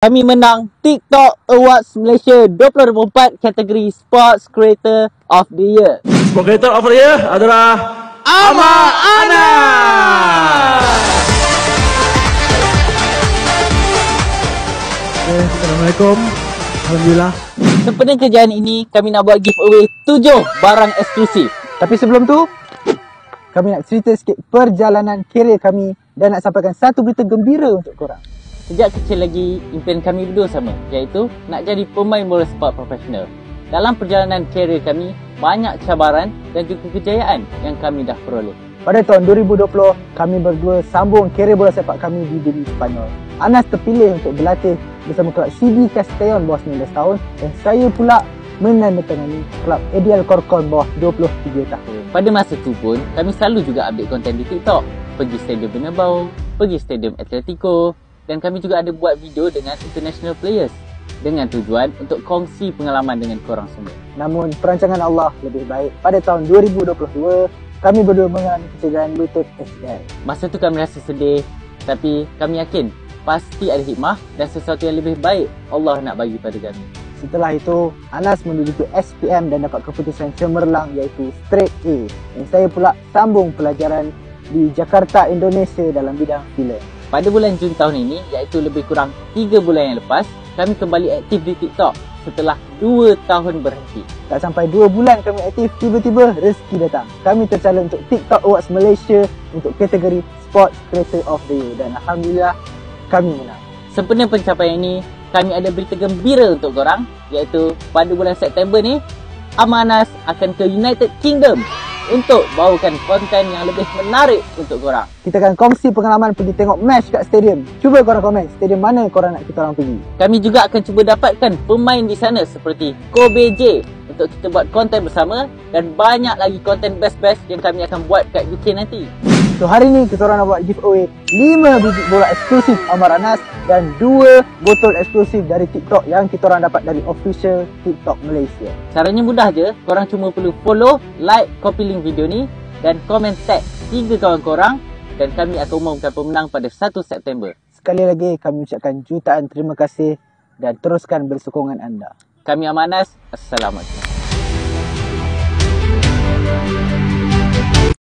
Kami menang TikTok Awards Malaysia 2024 kategori Sports Creator of the Year. Sports Creator of the Year adalah Ahmad Anas. Assalamualaikum. Alhamdulillah. Sempena kerjaan ini, kami nak buat giveaway 7 barang eksklusif. Tapi sebelum tu, kami nak cerita sikit perjalanan kerjaya kami dan nak sampaikan satu berita gembira untuk korang. Sejak kecil lagi, impian kami berdua sama, iaitu nak jadi pemain bola sepak profesional. Dalam perjalanan kerjaya kami, banyak cabaran dan juga kejayaan yang kami dah peroleh. Pada tahun 2020, kami berdua sambung kerjaya bola sepak kami di Liga Spanyol. Anas terpilih untuk berlatih bersama kelab CD Castellón bawah 19 tahun dan saya pula menandatangani kelab ADL Corcón bawah 23 tahun. Pada masa tu pun, kami selalu juga update konten di TikTok. Pergi Stadium Bernabeu, pergi Stadium Atletico, dan kami juga ada buat video dengan international players dengan tujuan untuk kongsi pengalaman dengan korang semua. Namun perancangan Allah lebih baik. Pada tahun 2022, kami berdua mengalami kecederaan lutut ACL. Masa tu kami rasa sedih, tapi kami yakin pasti ada hikmah dan sesuatu yang lebih baik Allah nak bagi pada kami. Setelah itu, Anas menduduki SPM dan dapat keputusan cemerlang iaitu Straight A. Dan saya pula sambung pelajaran di Jakarta, Indonesia dalam bidang filem. Pada bulan Jun tahun ini, iaitu lebih kurang 3 bulan yang lepas, kami kembali aktif di TikTok setelah 2 tahun berhenti. Tak sampai 2 bulan kami aktif, tiba-tiba rezeki datang. Kami tercalon untuk TikTok Awards Malaysia untuk kategori Sports Creator of the Year dan Alhamdulillah kami menang. Sempena pencapaian ini, kami ada berita gembira untuk korang, iaitu pada bulan September ni, Ahmad Anas akan ke United Kingdom untuk bawakan konten yang lebih menarik untuk korang. Kita akan kongsi pengalaman pergi tengok match kat stadium. Cuba korang komen stadium mana korang nak kita orang pergi. Kami juga akan cuba dapatkan pemain di sana seperti Kobe J untuk kita buat konten bersama dan banyak lagi konten best-best yang kami akan buat kat UK nanti. So hari ni kita orang nak buat giveaway 5 biji bola eksklusif Ahmad Anas dan 2 botol eksklusif dari TikTok yang kita orang dapat dari official TikTok Malaysia. Caranya mudah je, korang cuma perlu follow, like, copy link video ni dan komen tag 3 kawan korang dan kami akan umumkan pemenang pada 1 September. Sekali lagi kami ucapkan jutaan terima kasih dan teruskan bersokongan anda. Kami Ahmad Anas, Assalamualaikum.